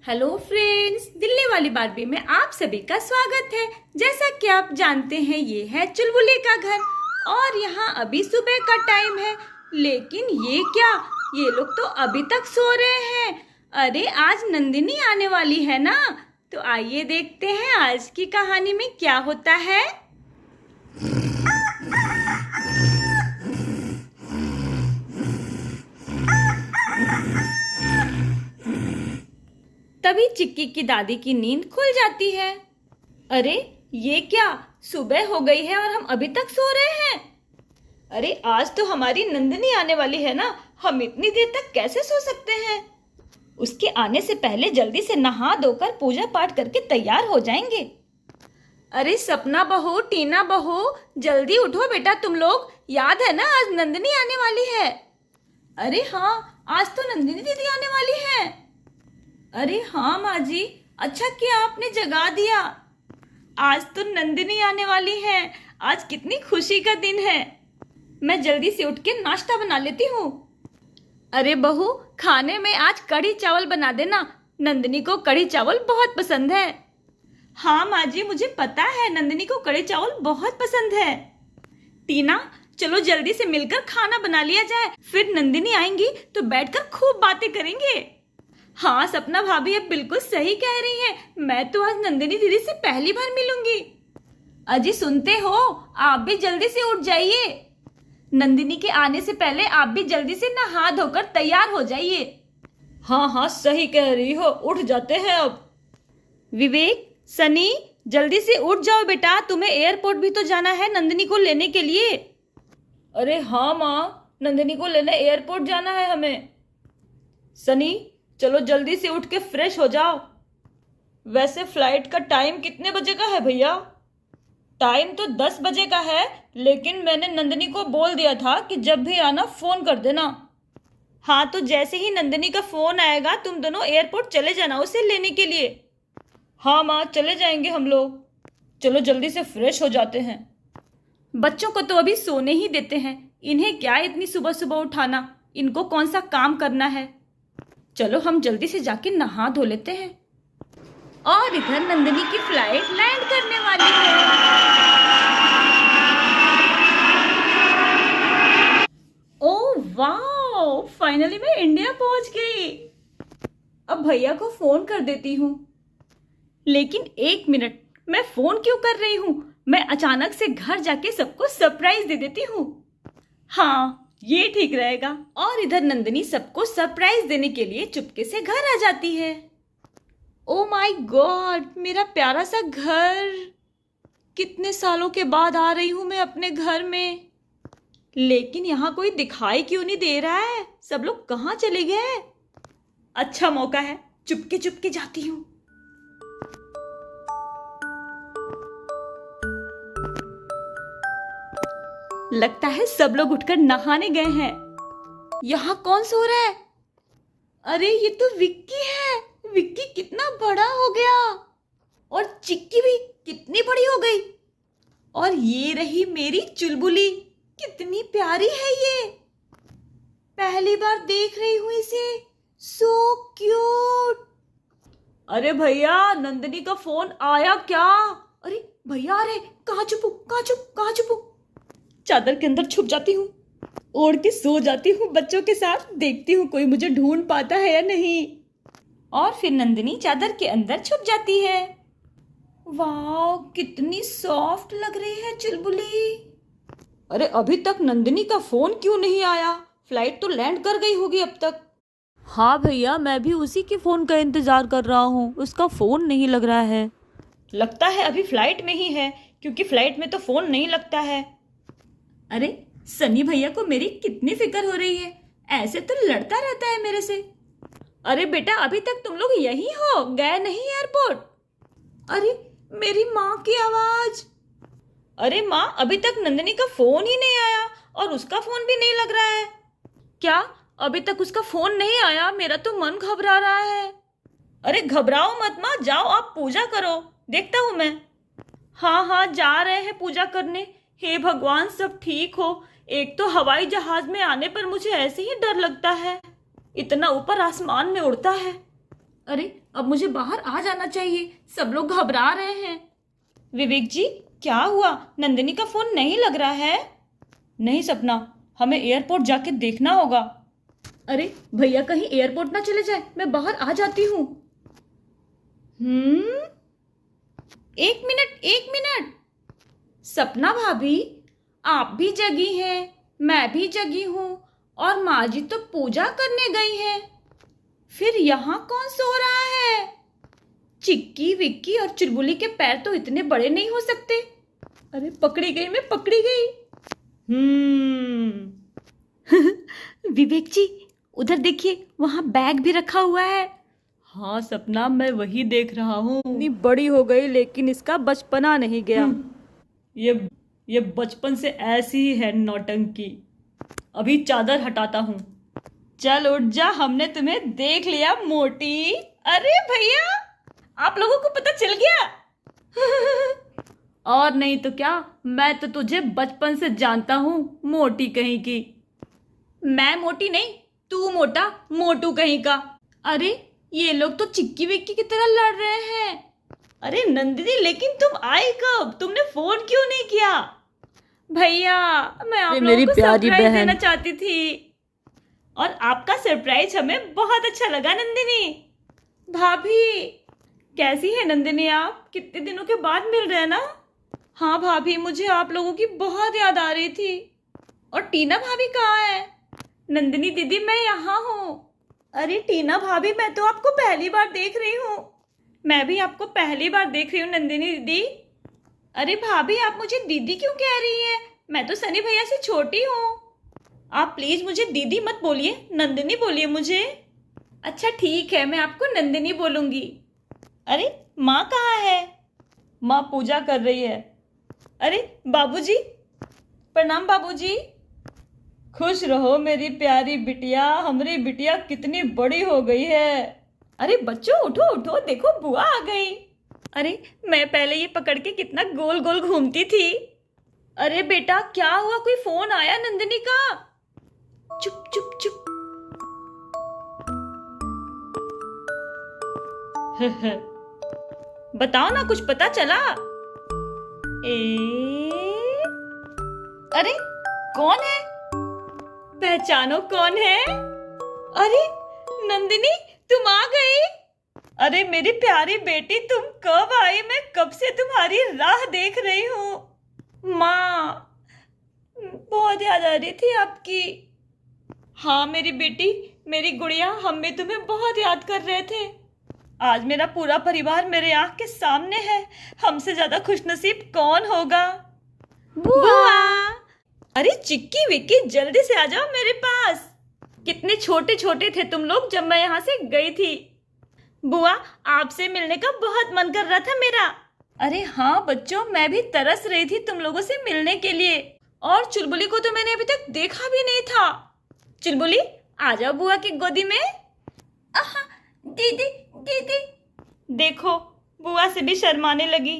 Hello friends, Delhi वाली Barbie में आप सभी का स्वागत है। जैसा कि आप जानते हैं, ये है चुलबुली का घर और यहाँ अभी सुबह का टाइम है। लेकिन ये क्या, ये लोग तो अभी तक सो रहे हैं। अरे आज नंदिनी आने वाली है ना, तो आइए देखते हैं आज की कहानी में क्या होता है। तभी चिक्की की दादी की नींद खुल जाती है। अरे ये क्या, सुबह हो गई है और हम अभी तक सो रहे हैं। अरे आज तो हमारी नंदिनी आने वाली है ना, हम इतनी देर तक कैसे सो सकते हैं। उसके आने से पहले जल्दी से नहा धोकर पूजा पाठ करके तैयार हो जाएंगे। अरे सपना बहू, टीना बहू, जल्दी उठो बेटा, तुम लोग। याद है ना आज नंदिनी आने वाली है। अरे हाँ, आज तो नंदिनी दीदी आने वाली है। अरे हाँ माँ जी, अच्छा किया आपने जगा दिया। आज तो नंदिनी आने वाली है, आज कितनी खुशी का दिन है। मैं जल्दी से उठ के नाश्ता बना लेती हूँ। अरे बहू, खाने में आज कढ़ी चावल बना देना, नंदिनी को कढ़ी चावल बहुत पसंद है। हाँ माँ जी, मुझे पता है नंदिनी को कढ़ी चावल बहुत पसंद है। टीना, चलो जल्दी से मिलकर खाना बना लिया जाए, फिर नंदिनी आएंगी तो बैठकर खूब बातें करेंगे। हाँ सपना भाभी, अब बिल्कुल सही कह रही है। मैं तो आज नंदिनी दीदी से पहली बार मिलूंगी। अजी सुनते हो, आप भी जल्दी से उठ जाइए। नंदिनी के आने से पहले आप भी जल्दी से नहा धोकर तैयार हो जाइए। हाँ हाँ सही कह रही हो, उठ जाते हैं अब। विवेक, सनी, जल्दी से उठ जाओ बेटा, तुम्हें एयरपोर्ट भी तो जाना है नंदिनी को लेने के लिए। अरे हाँ माँ, नंदिनी को लेने एयरपोर्ट जाना है हमें। सनी, चलो जल्दी से उठ के फ्रेश हो जाओ। वैसे फ्लाइट का टाइम कितने बजे का है भैया? टाइम तो 10 बजे का है, लेकिन मैंने नंदिनी को बोल दिया था कि जब भी आना फोन कर देना। हाँ, तो जैसे ही नंदिनी का फोन आएगा तुम दोनों एयरपोर्ट चले जाना उसे लेने के लिए। हाँ माँ, चले जाएंगे हम लोग। चलो जल्दी से फ्रेश हो जाते हैं। बच्चों को तो अभी सोने ही देते हैं, इन्हें क्या इतनी सुबह सुबह उठाना, इनको कौन सा काम करना है। चलो हम जल्दी से जाके नहा धो लेते हैं। और इधर नंदिनी की फ्लाइट लैंड करने वाली है। ओह वाओ, फाइनली मैं इंडिया पहुंच गई। अब भैया को फोन कर देती हूँ। लेकिन एक मिनट, मैं फोन क्यों कर रही हूँ? मैं अचानक से घर जाके सबको सरप्राइज दे देती हूँ। हाँ, ये ठीक रहेगा। और इधर नंदिनी सबको सरप्राइज देने के लिए चुपके से घर आ जाती है। ओ माय गॉड, मेरा प्यारा सा घर। कितने सालों के बाद आ रही हूं मैं अपने घर में। लेकिन यहाँ कोई दिखाई क्यों नहीं दे रहा है, सब लोग कहाँ चले गए? अच्छा मौका है, चुपके चुपके जाती हूँ। लगता है सब लोग उठकर नहाने गए हैं। यहाँ कौन सो रहा है? अरे ये तो विक्की है। विक्की कितना बड़ा हो गया, और चिक्की भी कितनी बड़ी हो गई। और ये रही मेरी चुलबुली, कितनी प्यारी है ये। पहली बार देख रही हूँ इसे, सो क्यूट। अरे भैया, नंदिनी का फोन आया क्या? अरे भैया, अरे कहाँ छुपू, कहाँ छुप, कहाँ छुपू? चादर के अंदर छुप जाती हूँ, ओढ़ के सो जाती हूँ बच्चों के साथ, देखती हूँ कोई मुझे ढूंढ पाता है या नहीं। और फिर नंदिनी चादर के अंदर छुप जाती है। वाह, कितनी सॉफ्ट लग रही है चुलबुली। अरे अभी तक नंदिनी का फोन क्यों नहीं आया? फ्लाइट तो लैंड कर गई होगी अब तक। हाँ भैया, मैं भी उसी के फोन का इंतजार कर रहा हूँ, उसका फोन नहीं लग रहा है। लगता है अभी फ्लाइट में ही है, क्योंकि फ्लाइट में तो फोन नहीं लगता है। अरे सनी भैया को मेरी कितनी फिक्र हो रही है, ऐसे तो लड़ता रहता है मेरे से। अरे बेटा, अभी तक तुम लोग यही हो, गए नहीं एयरपोर्ट? अरे मेरी माँ की आवाज। अरे माँ, अभी तक नंदिनी का फोन ही नहीं आया और उसका फोन भी नहीं लग रहा है। क्या अभी तक उसका फोन नहीं आया? मेरा तो मन घबरा रहा है। अरे घबराओ मत माँ, जाओ आप पूजा करो, देखता हूँ मैं। हाँ हाँ, जा रहे हैं पूजा करने। हे भगवान, सब ठीक हो। एक तो हवाई जहाज में आने पर मुझे ऐसे ही डर लगता है, इतना ऊपर आसमान में उड़ता है। अरे अब मुझे बाहर आ जाना चाहिए, सब लोग घबरा रहे हैं। विवेक जी, क्या हुआ? नंदिनी का फोन नहीं लग रहा है। नहीं सपना, हमें एयरपोर्ट जाके देखना होगा। अरे भैया कहीं एयरपोर्ट ना चले जाए, मैं बाहर आ जाती हूँ। एक मिनट। सपना भाभी, आप भी जगी हैं, मैं भी जगी हूँ और माँ जी तो पूजा करने गई है। फिर यहाँ कौन सो रहा है? चिक्की विक्की और चुलबुली के पैर तो इतने बड़े नहीं हो सकते। अरे पकड़ी गई, मैं पकड़ी गई। विवेक जी, उधर देखिए, वहां बैग भी रखा हुआ है। हाँ सपना, मैं वही देख रहा हूँ। इतनी बड़ी हो गई लेकिन इसका बचपना नहीं गया। ये बचपन से ऐसी ही है नौटंकी। अभी चादर हटाता हूँ। चल उठ जा, हमने तुम्हें देख लिया मोटी। अरे भैया, आप लोगों को पता चल गया? और नहीं तो क्या, मैं तो तुझे बचपन से जानता हूँ, मोटी कहीं की। मैं मोटी नहीं, तू मोटा, मोटू कहीं का। अरे ये लोग तो चिक्की विक्की की तरह लड़ रहे हैं। अरे नंदिनी, लेकिन तुम आई कब? तुमने फोन क्यों नहीं किया? भैया, मैं आप लोगों को सरप्राइज देना चाहती थी और आपका सरप्राइज हमें बहुत अच्छा लगा। नंदिनी भाभी, कैसी है नंदिनी आप? कितने दिनों के बाद मिल रहे हैं ना? हाँ भाभी, मुझे आप लोगों की बहुत याद आ रही थी। और टीना भाभी कहाँ है? नंदिनी दीदी, मैं यहाँ हूँ। अरे टीना भाभी, मैं तो आपको पहली बार देख रही हूँ। मैं भी आपको पहली बार देख रही हूँ नंदिनी दीदी। अरे भाभी, आप मुझे दीदी क्यों कह रही हैं? मैं तो सनी भैया से छोटी हूँ। आप प्लीज मुझे दीदी मत बोलिए, नंदिनी बोलिए मुझे। अच्छा ठीक है, मैं आपको नंदिनी बोलूंगी। अरे माँ कहाँ है? माँ पूजा कर रही है। अरे बाबूजी, प्रणाम बाबूजी। खुश रहो मेरी प्यारी बिटिया, हमारी बिटिया कितनी बड़ी हो गई है। अरे बच्चों, उठो उठो, देखो बुआ आ गई। अरे मैं पहले ये पकड़ के कितना गोल गोल घूमती थी। अरे बेटा, क्या हुआ? कोई फोन आया नंदिनी का? चुप चुप चुप। बताओ ना, कुछ पता चला? अरे कौन है? पहचानो कौन है? अरे नंदिनी, तुम आ गई। अरे मेरी प्यारी बेटी, तुम कब आई? मैं कब से तुम्हारी राह देख रही हूँ। माँ, बहुत याद आ रही थी आपकी। हाँ मेरी बेटी, मेरी गुड़िया, हम भी तुम्हें बहुत याद कर रहे थे। आज मेरा पूरा परिवार मेरे आँख के सामने है। हमसे ज्यादा खुशनसीब कौन होगा? बुआ। अरे चिक्की विक्की, जल्दी से आ जाओ मेरे पास। कितने छोटे छोटे थे तुम लोग जब मैं यहाँ से गई थी। बुआ, आपसे मिलने का बहुत मन कर रहा था मेरा। अरे हाँ बच्चों, मैं भी तरस रही थी तुम लोगों से मिलने के लिए। और चुलबुली को तो मैंने अभी तक देखा भी नहीं था। चुलबुली, आ जाओ बुआ की गोदी में। दीदी दीदी। देखो, बुआ से भी शर्माने लगी।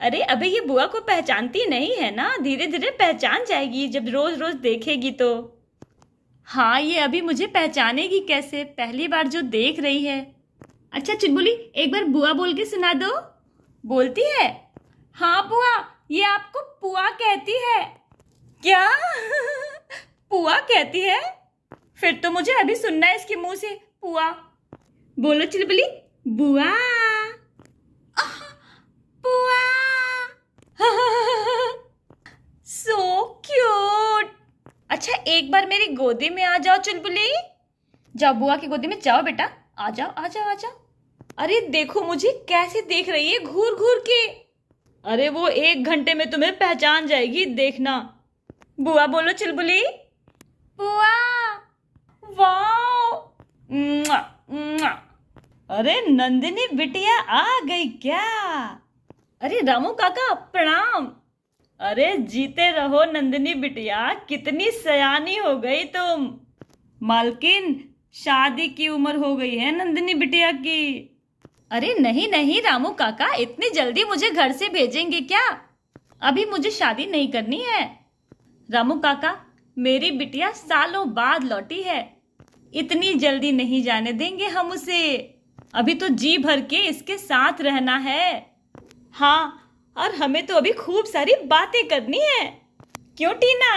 अरे अबे, ये बुआ को पहचानती नहीं है ना, धीरे धीरे पहचान जाएगी जब रोज रोज देखेगी तो। हाँ, ये अभी मुझे पहचानेगी कैसे, पहली बार जो देख रही है। अच्छा चुलबुली, एक बार बुआ बोल के सुना दो। बोलती है? हाँ बुआ, ये आपको पुआ कहती है। क्या? पुआ कहती है? फिर तो मुझे अभी सुनना है इसके मुंह से पुआ। बोलो चुलबुली, बुआ। पुआ। So cute. अच्छा, एक बार मेरी गोदी में आ जाओ चुलबुली। जाओ बुआ की गोदी में जाओ बेटा, आ जाओ आ जाओ आ जाओ। अरे देखो मुझे कैसे देख रही है घूर घूर के। अरे वो 1 घंटे में तुम्हें पहचान जाएगी, देखना। बुआ बोलो चुलबुली। बुआ। वाओ। मुआ, मुआ। अरे नंदिनी बिटिया आ गई क्या? अरे रामू काका, प्रणाम। अरे जीते रहो नंदिनी बिटिया, कितनी सयानी हो गई तुम। मालकिन, शादी की उम्र हो गई है नंदिनी बिटिया की। अरे नहीं नहीं रामू काका, इतनी जल्दी मुझे घर से भेजेंगे क्या? अभी मुझे शादी नहीं करनी है। रामू काका, मेरी बिटिया सालों बाद लौटी है, इतनी जल्दी नहीं जाने देंगे हम उसे। अभी तो जी भर के इसके साथ रहना है। हाँ, और हमें तो अभी खूब सारी बातें करनी है। क्यों टीना?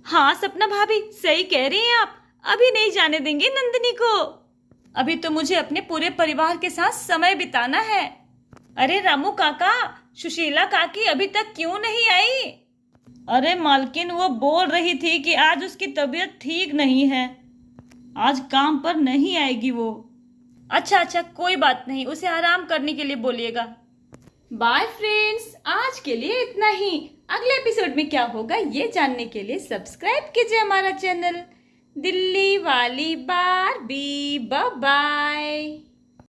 हाँ सपना भाभी, सही कह रही हैं आप। अभी नहीं जाने देंगे नंदिनी को। अभी तो मुझे अपने पूरे परिवार के साथ समय बिताना है। अरे रामू काका, सुशीला काकी अभी तक क्यों नहीं आई? अरे मालकिन, वो बोल रही थी कि आज उसकी तबीयत ठीक नहीं है, आज काम पर नहीं आएगी वो। अच्छा अच्छा, कोई बात नहीं, उसे आराम करने के लिए बोलिएगा। बाय फ्रेंड्स, आज के लिए इतना ही। अगले एपिसोड में क्या होगा ये जानने के लिए सब्सक्राइब कीजिए हमारा चैनल दिल्ली वाली बारबी। Bye bye.